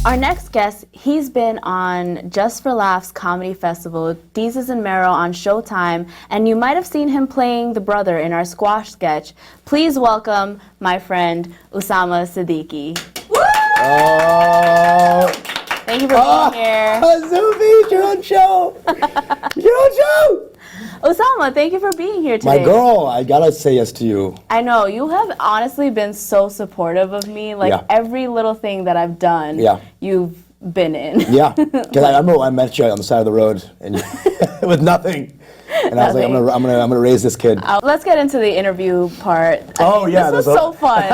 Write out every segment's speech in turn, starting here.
Our next guest, he's been on Just for Laughs Comedy Festival, Deezus and Mero on Showtime, and you might have seen him playing the brother in our squash sketch. Please welcome my friend, Usama Siddiquee. Thank you for being here. Zubi, you're on show. You're on show. Usama, thank you for being here today. My girl, I gotta say yes to you. I know, you have honestly been so supportive of me. Like, every little thing that I've done, you've been in. Yeah, because I remember when I met you on the side of the road and with nothing. And I was like, I'm gonna raise this kid. Let's get into the interview part. This was so fun.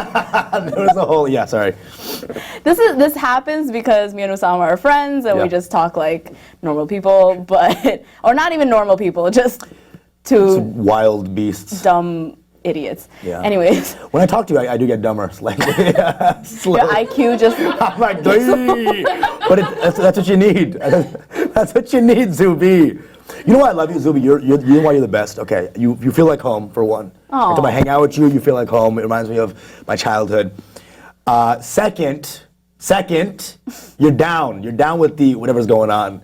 There was a whole, sorry. This happens because me and Usama are friends and we just talk like normal people, or not even normal people, just two wild beasts. Dumb idiots. Yeah. Anyways. When I talk to you, I do get dumber. Like, your IQ just... I'm like, but that's what you need. That's what you need, Zubi. You know why I love you, Zubi? You know why you're the best? Okay, you feel like home, for one. Every time I hang out with you, you feel like home. It reminds me of my childhood. Second, you're down. You're down with whatever's going on.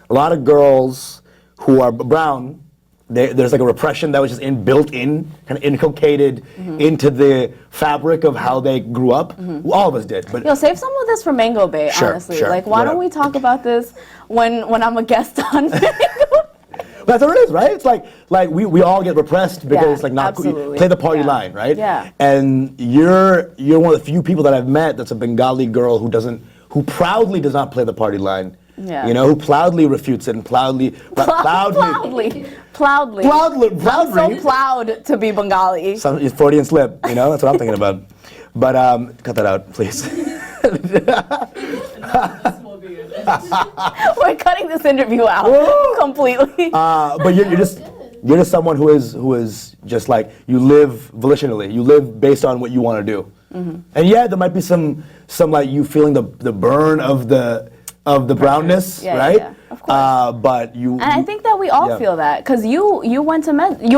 A lot of girls who are brown, there's like a repression that was just built in, kind of inculcated into the fabric of how they grew up. All of us did. But save some of this for Mango Bay, honestly. Sure. Like, why don't we talk about this when I'm a guest on Mango? That's what it is, right? It's like we all get repressed because it's like not play the party line, right? Yeah. And you're one of the few people that I've met that's a Bengali girl who proudly does not play the party line. Yeah. You know, who proudly refutes it and proudly. I'm so proud to be Bengali. It's Freudian slip, you know, that's what I'm thinking about. But cut that out, please. We're cutting this interview out completely. But you're just someone who is just like, you live volitionally. You live based on what you want to do. And there might be some like you feeling the burn of the brownness, right? Yeah, of course. But you. And I think that we all feel that because you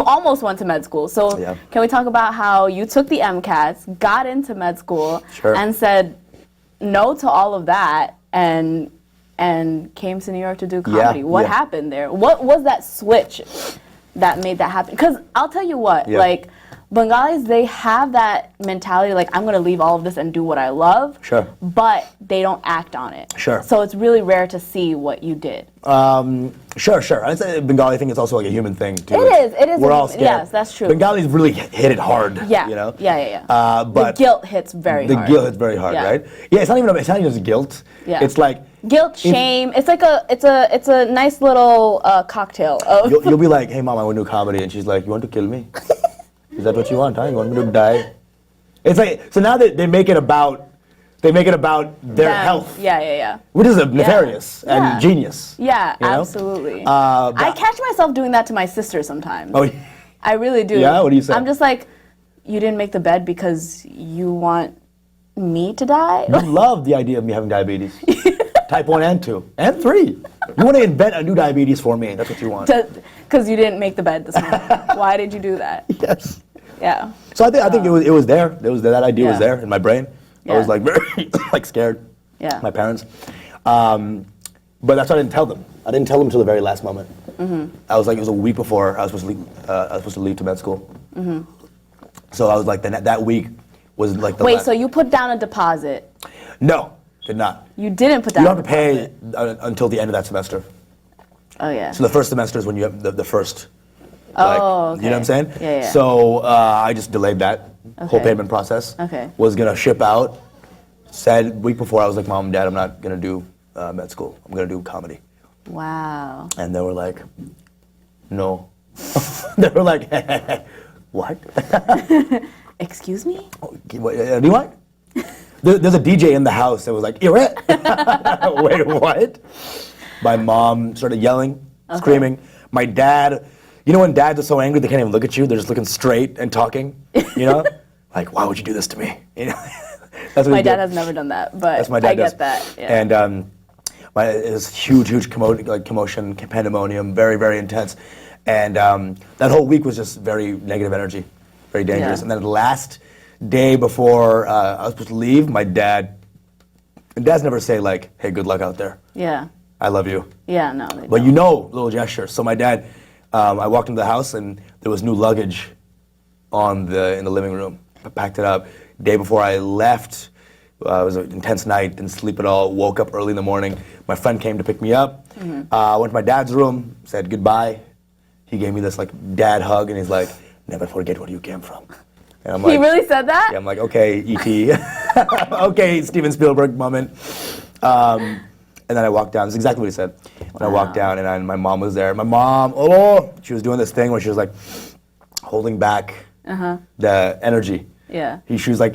almost went to med school. So can we talk about how you took the MCATs, got into med school, and said no to all of that, and came to New York to do comedy? What happened there? What was that switch that made that happen? Because I'll tell you what, like, Bengalis, they have that mentality, like, I'm going to leave all of this and do what I love. Sure. But they don't act on it. Sure. So it's really rare to see what you did. Sure. I'd say Bengali thing is also like a human thing, too. It is. We're all scared. Yes, that's true. Bengalis really hit it hard. Yeah. You know? Yeah. But the guilt hits very hard. The guilt hits very hard, right? Yeah, it's not even just guilt. Yeah. It's like guilt, shame. It's like it's a nice little cocktail of. You'll be like, hey mom, I want to do comedy, and she's like, you want to kill me? Is that what you want, huh? You want me to die? It's like, so now they make it about their health. Yeah. Which is nefarious and genius. Yeah, you know? Absolutely. I catch myself doing that to my sister sometimes. Oh, I really do. Yeah, what do you say? I'm just like, you didn't make the bed because you want me to die? You love the idea of me having diabetes. Type 1 and 2 and 3. You want to invent a new diabetes for me. That's what you want. Because you didn't make the bed this morning. Why did you do that? Yes. Yeah. So I think it was there. That idea was there in my brain. Yeah. I was like very scared. Yeah. My parents. But that's why I didn't tell them. I didn't tell them until the very last moment. I was like, it was a week before I was supposed to leave to med school. So I was like, that week was like the Wait, so you put down a deposit? No, did not. You didn't put down. You don't have to pay until the end of that semester. Oh yeah. So the first semester is when you have the first. Okay. You know what I'm saying? Yeah. So I just delayed that whole payment process. Okay. Was gonna ship out. Said week before, I was like, Mom and Dad, I'm not gonna do med school. I'm gonna do comedy. Wow. And they were like, no. They were like, what? Excuse me? Do you want? There's a DJ in the house that was like, you're it. Wait, what? My mom started yelling, screaming. My dad, you know when dads are so angry they can't even look at you, they're just looking straight and talking, you know? Like, why would you do this to me? You know? That's what my dad has never done that, but that's my dad I get does. that. Yeah. And it was huge commotion, pandemonium, very, very intense. And that whole week was just very negative energy, very dangerous. Yeah. And then the last day before I was supposed to leave, my dad And dads never say like, hey, good luck out there. Yeah. I love you. Yeah, no. But you know, little gestures. So my dad, I walked into the house and there was new luggage in the living room. I packed it up. Day before I left, it was an intense night, didn't sleep at all, woke up early in the morning. My friend came to pick me up. Went to my dad's room, said goodbye. He gave me this like dad hug and he's like, never forget where you came from. And I'm like, he really said that? Yeah, I'm like, okay, E.T. Okay, Steven Spielberg moment. And then I walked down, this is exactly what he said. And I walked down and my mom was there. My mom, she was doing this thing where she was like holding back the energy. Yeah. She was like,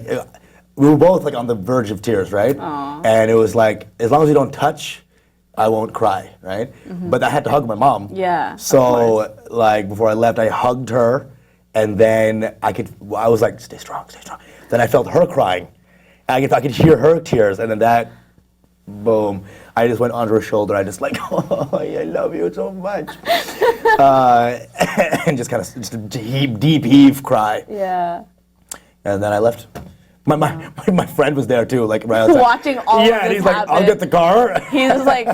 we were both like on the verge of tears, right? Aww. And it was like, as long as we don't touch, I won't cry, right? But I had to hug my mom. Yeah. So like before I left, I hugged her, and then I was like, stay strong, stay strong. Then I felt her crying, and I could hear her tears, and then that, boom, I just went onto her shoulder. I just like, oh, I love you so much, and just kind of just a deep heave cry. Yeah. And then I left. My friend was there too, like right outside. Watching all of this and he's happen. like, I'll get the car. He's like,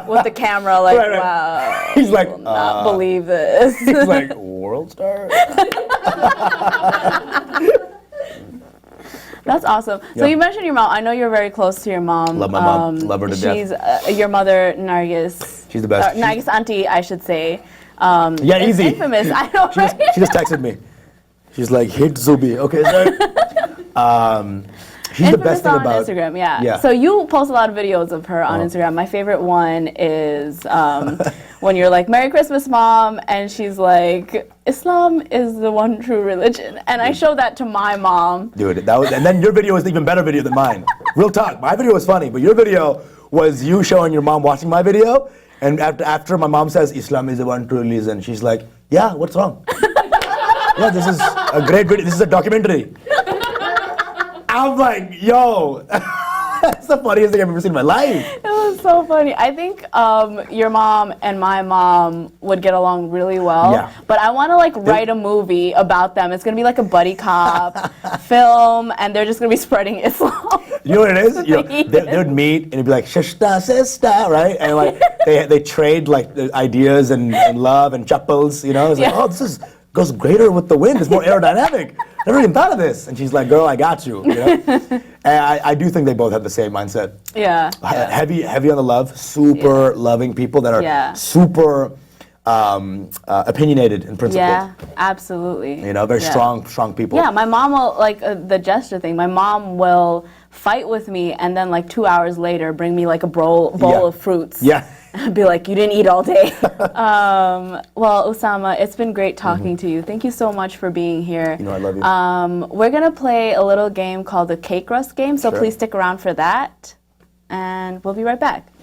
with the camera, like, Right. wow. He's like, will not believe this. He's like, world star. That's awesome. So you mentioned your mom. I know you're very close to your mom. Love my mom. Love her to death. She's your mother, Nargis. She's the best. Nargis auntie, I should say. Yeah, is easy. Infamous. I know. She just texted me. She's like, hit Zubi. Okay, sorry. She's the best thing on about Instagram, yeah. So you post a lot of videos of her on Instagram. My favorite one is when you're like, Merry Christmas, Mom, and she's like, Islam is the one true religion. And I showed that to my mom. Dude, and then your video was an even better video than mine. Real talk, my video was funny, but your video was you showing your mom watching my video, and after my mom says, Islam is the one true religion, she's like, yeah, what's wrong? Yeah, this is a great video, this is a documentary. I'm like, yo, that's the funniest thing I've ever seen in my life. It was so funny. I think your mom and my mom would get along really well. Yeah. But I want to like write a movie about them. It's gonna be like a buddy cop film, and they're just gonna be spreading Islam. You know what it is? They would meet and it'd be like shishta, sister, right? And like they trade like the ideas and love and chupples. You know, it's like, oh, this goes greater with the wind. It's more aerodynamic. Never even thought of this. And she's like, girl, I got you. You know? And I do think they both have the same mindset. Yeah. Heavy on the love, super loving people that are super opinionated and principled. Yeah, absolutely. You know, very strong people. Yeah, my mom will, like the gesture thing, my mom will fight with me and then like 2 hours later bring me like a bowl of fruits. Yeah. And be like, you didn't eat all day. Well, Usama, it's been great talking to you. Thank you so much for being here. You know I love you. We're going to play a little game called the Cake Rust game, so please stick around for that. And we'll be right back.